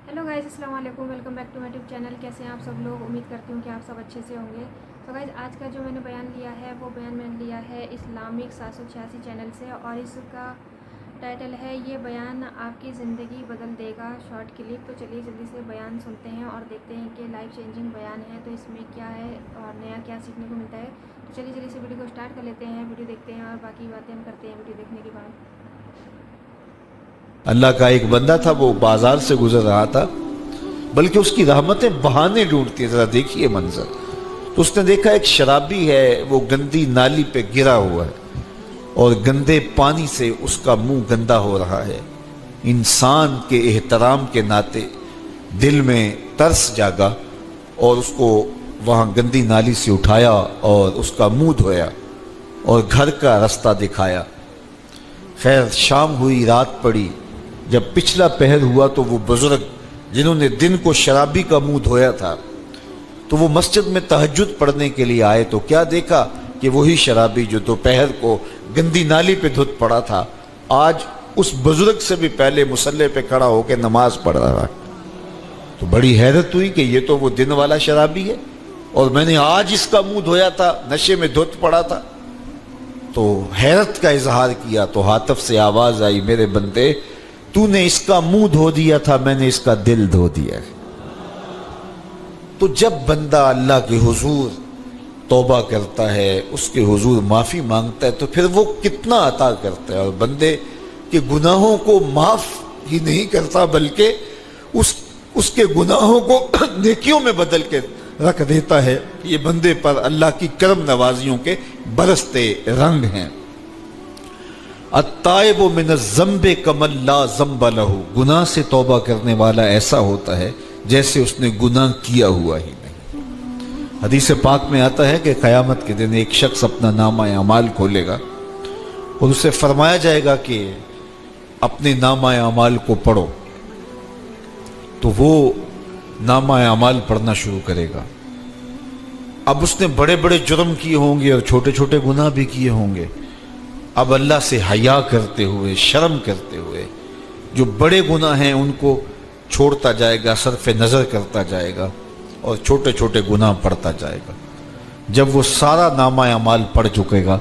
Hello guys, अस्सलाम वालेकुम। Welcome back to my YouTube channel. कैसे हैं आप सब लोग? उम्मीद करती हूँ कि आप सब अच्छे से होंगे। तो गाइस, आज का जो मैंने बयान लिया है वो बयान मैंने लिया है इस्लामिक 786 चैनल से, और इसका टाइटल है ये बयान आपकी ज़िंदगी बदल देगा, शॉर्ट क्लिप। तो चलिए जल्दी से बयान सुनते हैं और देखते हैं कि लाइफ चेंजिंग बयान है तो इसमें क्या है और नया क्या सीखने को मिलता है। तो चलिए जल्दी से वीडियो को स्टार्ट कर लेते हैं। वीडियो देखते हैं और बाकी बातें हम करते हैं वीडियो देखने के बाद। अल्लाह का एक बंदा था, वो बाजार से गुजर रहा था, बल्कि उसकी रहमतें बहाने ढूंढती है। जरा देखिए मंजर। तो उसने देखा एक शराबी है, वो गंदी नाली पे गिरा हुआ है और गंदे पानी से उसका मुंह गंदा हो रहा है। इंसान के एहतराम के नाते दिल में तरस जागा और उसको वहां गंदी नाली से उठाया और उसका मुंह धोया और घर का रास्ता दिखाया। खैर, शाम हुई, रात पड़ी। जब पिछला पहर हुआ तो वो बुजुर्ग जिन्होंने दिन को शराबी का मुंह धोया था, तो वो मस्जिद में तहज्जुद पढ़ने के लिए आए। तो क्या देखा कि वही शराबी जो दोपहर को गंदी नाली पे धुत पड़ा था, आज उस बुजुर्ग से भी पहले मुसल्ले पे खड़ा होकर नमाज पढ़ रहा है। तो बड़ी हैरत हुई कि ये तो वो दिन वाला शराबी है और मैंने आज इसका मुंह धोया था, नशे में धुत पड़ा था। तो हैरत का इजहार किया तो हातिफ से आवाज आई, मेरे बंदे, तूने इसका मुंह धो दिया था, मैंने इसका दिल धो दिया है। तो जब बंदा अल्लाह के हुजूर तौबा करता है, उसके हुजूर माफी मांगता है, तो फिर वो कितना अता करता है। और बंदे के गुनाहों को माफ ही नहीं करता, बल्कि उसके गुनाहों को नेकियों में बदल के रख देता है। ये बंदे पर अल्लाह की करम नवाजियों के बरसते रंग हैं। अत्ताइबु मिन ज़म्बे कमन ला ज़म्ब लहू, गुनाह से तौबा करने वाला ऐसा होता है जैसे उसने गुनाह किया हुआ ही नहीं। हदीस पाक में आता है कि क़यामत के दिन एक शख्स अपना नामा अमाल खोलेगा और उससे फरमाया जाएगा कि अपने नामा अमाल को पढ़ो। तो वो नामा अमाल पढ़ना शुरू करेगा। अब उसने बड़े बड़े जुर्म किए होंगे और छोटे छोटे गुनाह भी किए होंगे। अब अल्लाह से हया करते हुए, शर्म करते हुए, जो बड़े गुनाह हैं उनको छोड़ता जाएगा, सरफ नज़र करता जाएगा और छोटे छोटे गुनाह पढ़ता जाएगा। जब वो सारा नामा अमाल पढ़ चुकेगा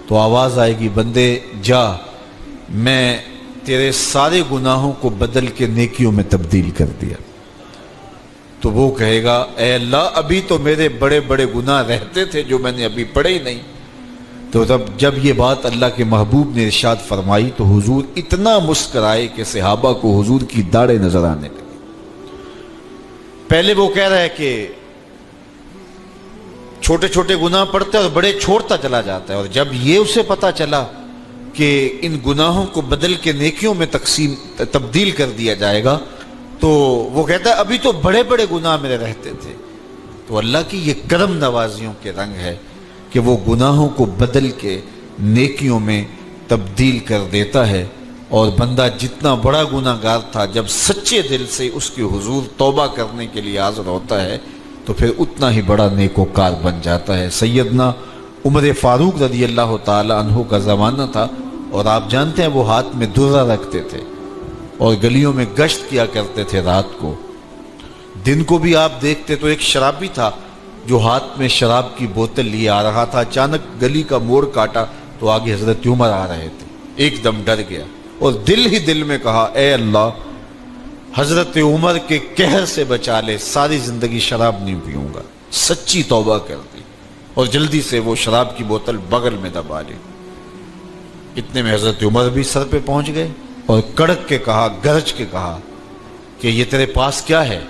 तो आवाज़ आएगी, बंदे जा, मैं तेरे सारे गुनाहों को बदल के नेकियों में तब्दील कर दिया। तो वो कहेगा, ऐ अल्लाह, अभी तो मेरे बड़े बड़े गुनाह रहते थे जो मैंने अभी पढ़े ही नहीं। तो तब जब ये बात अल्लाह के महबूब ने इरशाद फरमाई तो हुजूर इतना मुस्कराए कि सहाबा को हुजूर की दाढ़ें नजर आने लगी। पहले वो कह रहा है कि छोटे छोटे गुनाह पढ़ता है और बड़े छोड़ता चला जाता है, और जब ये उसे पता चला कि इन गुनाहों को बदल के नेकियों में तब्दील कर दिया जाएगा, तो वो कहता है अभी तो बड़े बड़े गुनाह मेरे रहते थे। तो अल्लाह की ये करम नवाजियों के रंग है कि वो गुनाहों को बदल के नेकियों में तब्दील कर देता है। और बंदा जितना बड़ा गुनाहगार था, जब सच्चे दिल से उसके हुजूर तौबा करने के लिए हाजिर होता है तो फिर उतना ही बड़ा नेकोकार बन जाता है। सैयदना उमर फारूक रज़ी अल्लाह ताला अन्हु का ज़माना था और आप जानते हैं वो हाथ में दुर्रा रखते थे और गलियों में गश्त किया करते थे रात को। दिन को भी आप देखते तो एक शराबी था जो हाथ में शराब की बोतल लिए आ रहा था। अचानक गली का मोड़ काटा तो आगे हजरत उमर आ रहे थे। एकदम डर गया और दिल ही दिल में कहा, ए अल्लाह, हजरत उमर के कहर से बचा ले, सारी जिंदगी शराब नहीं पीऊंगा। सच्ची तौबा कर दी और जल्दी से वो शराब की बोतल बगल में दबा ली। इतने में हजरत उमर भी सर पे पहुंच गए और कड़क के कहा, गरज के कहा कि ये तेरे पास क्या है?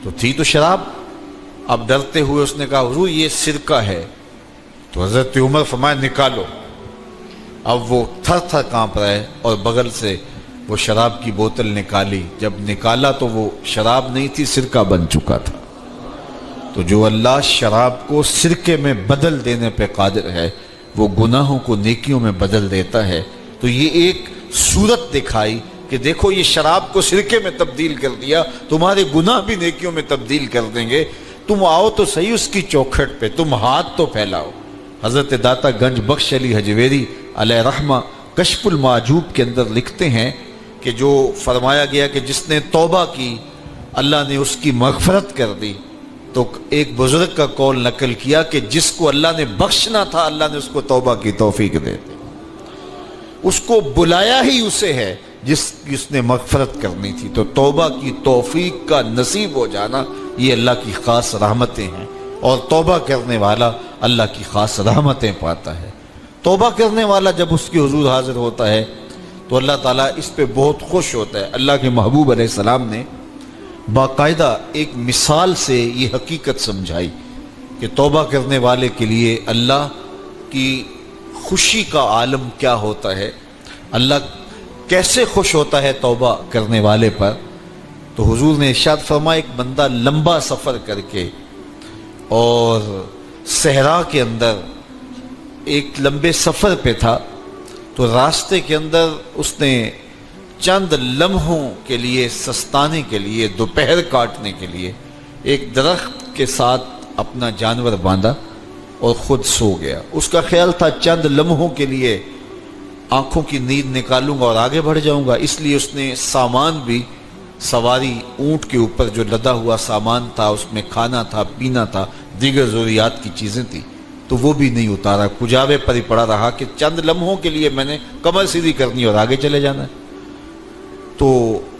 तो थी तो शराब। अब डरते हुए उसने कहा, हुजूर ये सिरका है। तो हजरत उमर फरमाया, निकालो। अब वो थर थर कांप रहा है और बगल से वो शराब की बोतल निकाली। जब निकाला तो वो शराब नहीं थी, सिरका बन चुका था। तो जो अल्लाह शराब को सिरके में बदल देने पे कादिर है, वो गुनाहों को नेकियों में बदल देता है। तो ये एक सूरत दिखाई कि देखो, ये शराब को सिरके में तब्दील कर दिया, तुम्हारे गुनाह भी नेकियों में तब्दील कर देंगे। तुम आओ तो सही उसकी चौखट पे, तुम हाथ तो फैलाओ। हजरत दाता गंज बख्श अली हजवेरी अलैहि रहमा कश्फुल माजूब के अंदर लिखते हैं کہ جو فرمایا گیا کہ جس نے توبہ کی اللہ نے اس کی مغفرت کر دی، تو ایک بزرگ کا قول نقل کیا کہ جس کو اللہ نے بخشنا تھا اللہ نے اس کو توبہ کی توفیق دے دی، اس کو بلایا ہی اسے ہے جس نے مغفرت کرنی تھی۔ تو توبہ کی توفیق کا نصیب ہو جانا یہ اللہ کی خاص رحمتیں ہیں، اور توبہ کرنے والا اللہ کی خاص رحمتیں پاتا ہے۔ توبہ کرنے والا جب اس کے حضور حاضر ہوتا ہے تو اللہ تعالیٰ اس پہ بہت خوش ہوتا ہے۔ اللہ کے محبوب علیہ السلام نے باقاعدہ ایک مثال سے یہ حقیقت سمجھائی کہ توبہ کرنے والے کے لیے اللہ کی خوشی کا عالم کیا ہوتا ہے، اللہ کیسے خوش ہوتا ہے توبہ کرنے والے پر۔ تو حضور نے ارشاد فرمایا ایک بندہ لمبا سفر کر کے اور صحرا کے اندر ایک لمبے سفر پہ تھا، تو راستے کے اندر اس نے چند لمحوں کے لیے سستانے کے لیے دوپہر کاٹنے کے لیے ایک درخت کے ساتھ اپنا جانور باندھا اور خود سو گیا۔ اس کا خیال تھا چند لمحوں کے لیے آنکھوں کی نیند نکالوں گا اور آگے بڑھ جاؤں گا، اس لیے اس نے سامان بھی سواری اونٹ کے اوپر جو لدا ہوا سامان تھا، اس میں کھانا تھا، پینا تھا، دیگر ضروریات کی چیزیں تھیں، تو وہ بھی نہیں اتارا، کجاوے پر ہی پڑا رہا کہ چند لمحوں کے لیے میں نے کمر سیدھی کرنی اور آگے چلے جانا ہے۔ تو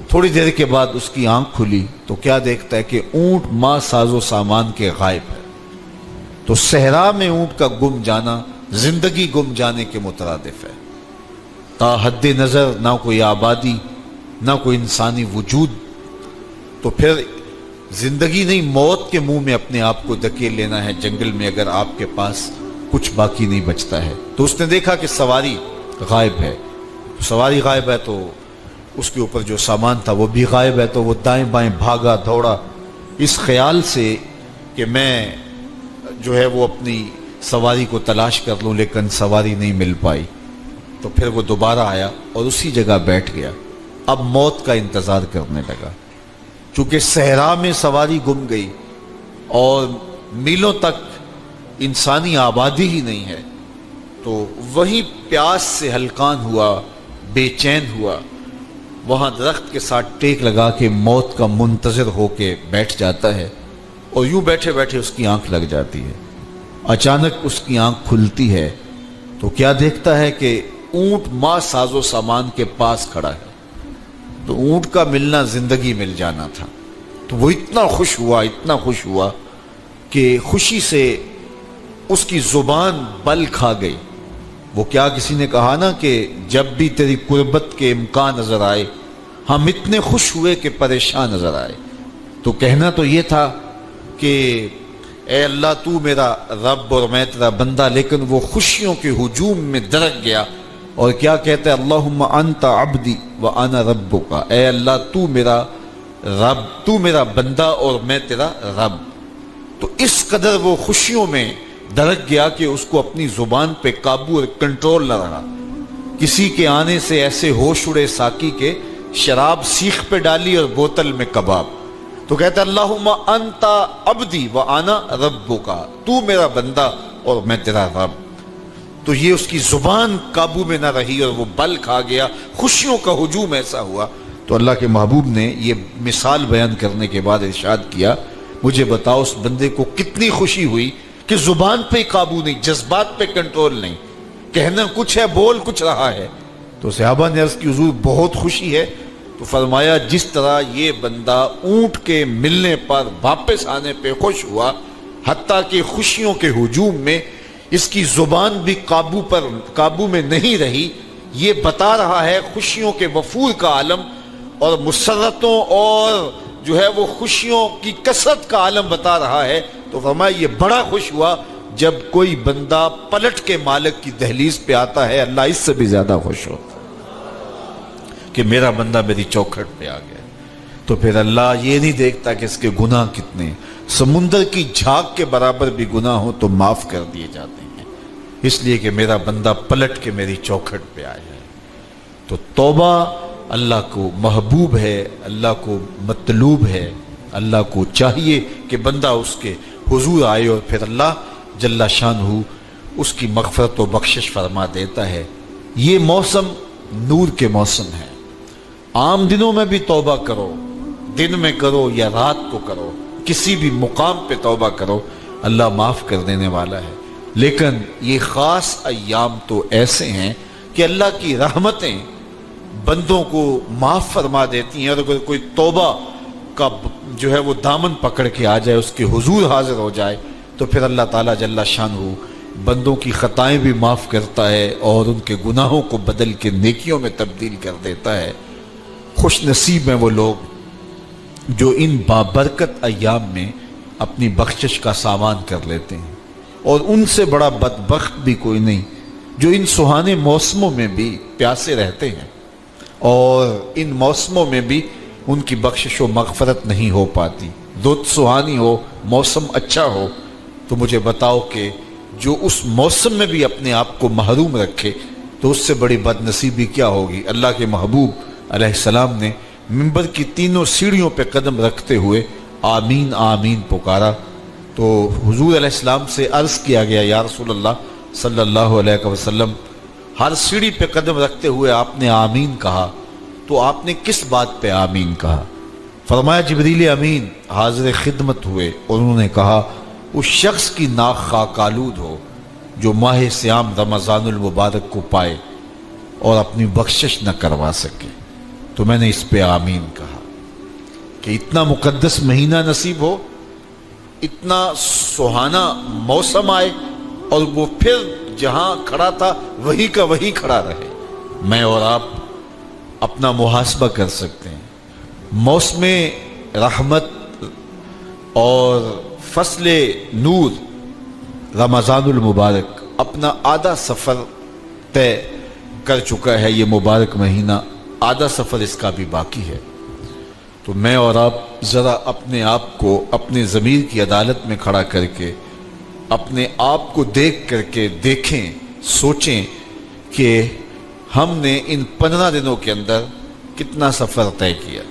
تھوڑی دیر کے بعد اس کی آنکھ کھلی تو کیا دیکھتا ہے کہ اونٹ ماں ساز و سامان کے غائب ہے۔ تو صحرا میں اونٹ کا گم جانا زندگی گم جانے کے مترادف ہے۔ تا حد نظر نہ کوئی آبادی، نہ کوئی انسانی وجود، تو پھر زندگی نہیں موت کے منہ میں اپنے آپ کو دھکیل لینا ہے جنگل میں اگر آپ کے پاس کچھ باقی نہیں بچتا ہے۔ تو اس نے دیکھا کہ سواری غائب ہے، سواری غائب ہے تو اس کے اوپر جو سامان تھا وہ بھی غائب ہے، تو وہ دائیں بائیں بھاگا دوڑا اس خیال سے کہ میں جو ہے وہ اپنی سواری کو تلاش کر لوں، لیکن سواری نہیں مل پائی۔ تو پھر وہ دوبارہ آیا اور اسی جگہ بیٹھ گیا، اب موت کا انتظار کرنے لگا۔ چونکہ صحرا میں سواری گم گئی اور میلوں تک انسانی آبادی ہی نہیں ہے، تو وہی پیاس سے ہلکان ہوا، بے چین ہوا، وہاں درخت کے ساتھ ٹیک لگا کے موت کا منتظر ہو کے بیٹھ جاتا ہے، اور یوں بیٹھے بیٹھے اس کی آنکھ لگ جاتی ہے۔ اچانک اس کی آنکھ کھلتی ہے تو کیا دیکھتا ہے کہ اونٹ ماں ساز و سامان کے پاس کھڑا ہے۔ تو اونٹ کا ملنا زندگی مل جانا تھا، تو وہ اتنا خوش ہوا کہ خوشی سے اس کی زبان بل کھا گئی۔ وہ کیا کسی نے کہا نا کہ جب بھی تیری قربت کے امکان نظر آئے ہم اتنے خوش ہوئے کہ پریشان نظر آئے۔ تو کہنا تو یہ تھا کہ اے اللہ تو میرا رب اور میں تیرا بندہ، لیکن وہ خوشیوں کے ہجوم میں درک گیا اور کیا کہتا ہے اللہم انت عبدی وانا ربک، اے اللہ تو میرا رب، تو میرا بندہ اور میں تیرا رب۔ تو اس قدر وہ خوشیوں میں درک گیا کہ اس کو اپنی زبان پہ قابو اور کنٹرول نہ رہا۔ کسی کے آنے سے ایسے ہوش اڑے ساقی کے، شراب سیخ پہ ڈالی اور بوتل میں کباب۔ تو کہتا ہے اللہم انت عبدی وانا ربک، تو میرا بندہ اور میں تیرا رب۔ تو یہ اس کی زبان قابو میں نہ رہی اور وہ بل کھا گیا، خوشیوں کا ہجوم ایسا ہوا۔ تو اللہ کے محبوب نے یہ مثال بیان کرنے کے بعد ارشاد کیا مجھے بتاؤ اس بندے کو کتنی خوشی ہوئی کہ زبان پہ قابو نہیں، جذبات پہ کنٹرول نہیں، کہنا کچھ ہے بول کچھ رہا ہے۔ تو صحابہ نے عرض کی حضور بہت خوشی ہے۔ تو فرمایا جس طرح یہ بندہ اونٹ کے ملنے پر واپس آنے پہ خوش ہوا، حتیٰ کہ خوشیوں کے ہجوم میں اس کی زبان بھی قابو میں نہیں رہی، یہ بتا رہا ہے خوشیوں کے وفور کا عالم اور مسرتوں اور جو ہے وہ خوشیوں کی کثرت کا عالم بتا رہا ہے۔ تو فرمایا یہ بڑا خوش ہوا جب کوئی بندہ پلٹ کے مالک کی دہلیز پہ آتا ہے، اللہ اس سے بھی زیادہ خوش ہوتا کہ میرا بندہ میری چوکھٹ پہ آ گیا۔ تو پھر اللہ یہ نہیں دیکھتا کہ اس کے گناہ کتنے، سمندر کی جھاگ کے برابر بھی گناہ ہو تو معاف کر دیے جاتے ہیں، اس لیے کہ میرا بندہ پلٹ کے میری چوکھٹ پہ آیا ہے۔ تو توبہ اللہ کو محبوب ہے، اللہ کو مطلوب ہے، اللہ کو چاہیے کہ بندہ اس کے حضور آئے اور پھر اللہ جل شانہ اس کی مغفرت و بخشش فرما دیتا ہے۔ یہ موسم نور کے موسم ہے، आम दिनों में भी तौबा करो, दिन में करो या रात को करो, किसी भी मुकाम पे तौबा करो, अल्लाह माफ कर देने वाला है। लेकिन ये खास अय्याम तो ऐसे हैं कि अल्लाह की रहमतें बंदों को माफ फरमा देती हैं, और अगर कोई तौबा का जो है वो दामन पकड़ के आ जाए, उसके हुजूर हाजिर हो जाए, तो फिर अल्लाह ताला जल्ला शानहू बंदों की खताएं भी माफ करता है और उनके गुनाहों को बदल के नेकियों में तब्दील कर देता है। खुश नसीब हैं वो लोग जो इन बाबरकत अय्याम में अपनी बख्शिश का सामान कर लेते हैं, और उनसे बड़ा बदबख्त भी कोई नहीं जो इन सुहाने मौसमों में भी प्यासे रहते हैं और इन मौसमों में भी उनकी बख्शिश व मग़फ़रत नहीं हो पाती। रुत सुहानी हो, मौसम अच्छा हो, तो मुझे बताओ कि जो उस मौसम में भी अपने आप को महरूम रखे तो उससे बड़ी बदनसीबी क्या होगी। अल्लाह के महबूब अलैहिस्सलाम ने मिंबर की तीनों सीढ़ियों पे कदम रखते हुए आमीन आमीन पुकारा, तो हुजूर अलैहिस्सलाम से अर्ज़ किया गया, या रसूलल्लाह सल्लल्लाहु अलैहि वसल्लम, हर सीढ़ी पे कदम रखते हुए आपने आमीन कहा, तो आपने किस बात पे आमीन कहा? फरमाया जिब्रील अमीन हाजिर खिदमत हुए और उन्होंने कहा उस शख्स की नाक खाक आलूद हो जो माह सियाम रमज़ानुल मुबारक को पाए और अपनी बख्शिश न करवा सके। तो मैंने इस पे आमीन कहा कि इतना मुकद्दस महीना नसीब हो, इतना सुहाना मौसम आए और वो फिर जहां खड़ा था वहीं का वहीं खड़ा रहे। मैं और आप अपना मुहासबा कर सकते हैं। मौसम रहमत और फसले नूर रमज़ानुल मुबारक अपना आधा सफ़र तय कर चुका है। ये मुबारक महीना आधा सफ़र इसका भी बाकी है। तो मैं और आप ज़रा अपने आप को अपने ज़मीर की अदालत में खड़ा करके अपने आप को देख करके देखें, सोचें कि हमने इन 15 दिनों के अंदर कितना सफ़र तय किया।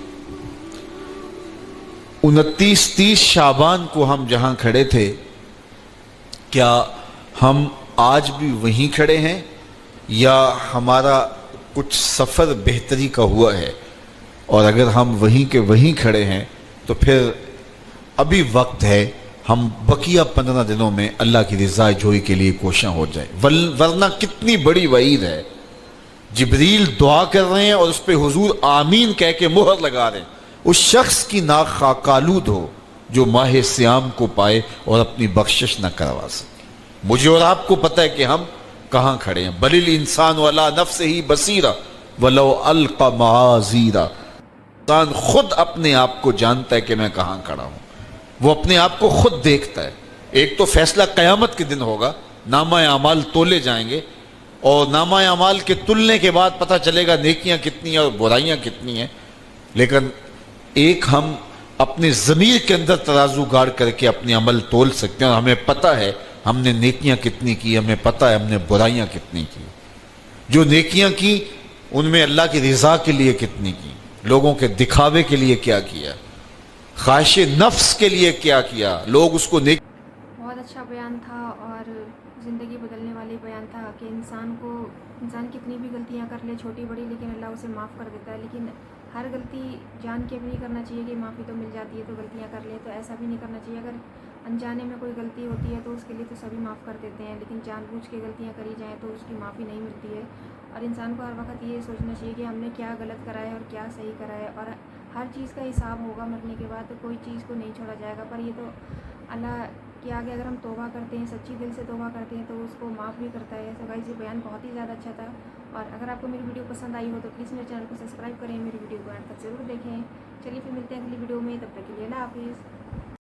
29-30 शाबान को हम जहां खड़े थे, क्या हम आज भी वहीं खड़े हैं या हमारा कुछ सफ़र बेहतरी का हुआ है? और अगर हम वहीं के वहीं खड़े हैं तो फिर अभी वक्त है हम बकिया 15 दिनों में अल्लाह की रिज़ा जोई के लिए कोशिश हो जाए। वरना कितनी बड़ी वईद है। जिब्रील दुआ कर रहे हैं और उस पर हुजूर आमीन कह के मुहर लगा रहे हैं। उस शख्स की नाक खाकालूद हो जो माह सियाम को पाए और अपनी बख्शिश न करवा सके। मुझे और आपको पता है कि हम कहाँ खड़े हैं। बलिल इंसान वाला नफ्स ही बसीरा वलो अलका माजीरा। इंसान खुद अपने आप को जानता है कि मैं कहाँ खड़ा हूँ। वो अपने आप को खुद देखता है। एक तो फैसला क़यामत के दिन होगा, नामा अमाल तोले जाएंगे और नामा अमाल के तुलने के बाद पता चलेगा नेकियां कितनी हैं और बुराइयां कितनी हैं। लेकिन एक हम अपने ज़मीर के अंदर तराजू गाड़ करके अपने अमल तोल सकते हैं और हमें पता है हमने नेकियां कितनी की, हमें पता है हमने बुराइयां कितनी की। जो नेकियां की उनमें अल्लाह की रिज़ा के लिए कितनी की, लोगों के दिखावे के लिए क्या किया, ख्वाहिश नफ्स के लिए क्या किया, लोग उसको बहुत अच्छा बयान था और ज़िंदगी बदलने वाली बयान था कि इंसान कितनी भी गलतियां कर ले छोटी बड़ी, लेकिन अल्लाह उसे माफ़ कर देता है। लेकिन हर गलती जान के भी नहीं करना चाहिए कि माफ़ी तो मिल जाती है तो गलतियां कर ले, तो ऐसा भी नहीं करना चाहिए। अगर अनजाने में कोई गलती होती है तो उसके लिए तो सभी माफ़ कर देते हैं, लेकिन जानबूझ के गलतियां करी जाएँ तो उसकी माफ़ी नहीं मिलती है। और इंसान को हर वक्त ये सोचना चाहिए कि हमने क्या गलत करा है और क्या सही करा है, और हर चीज़ का हिसाब होगा मरने के बाद, तो कोई चीज़ को नहीं छोड़ा जाएगा। पर ये तो अल्लाह के आगे अगर हम तौबा करते हैं, सच्ची दिल से तौबा करते हैं, तो उसको माफ़ भी करता है। तो गाइस ये बयान बहुत ही ज़्यादा अच्छा था। और अगर आपको मेरी वीडियो पसंद आई हो तो प्लीज़ मेरे चैनल को सब्सक्राइब करें, मेरी वीडियो को एंड तक ज़रूर देखें। चलिए फिर मिलते हैं अगली वीडियो में, तब तक के लिए अल्लाह हाफिज़।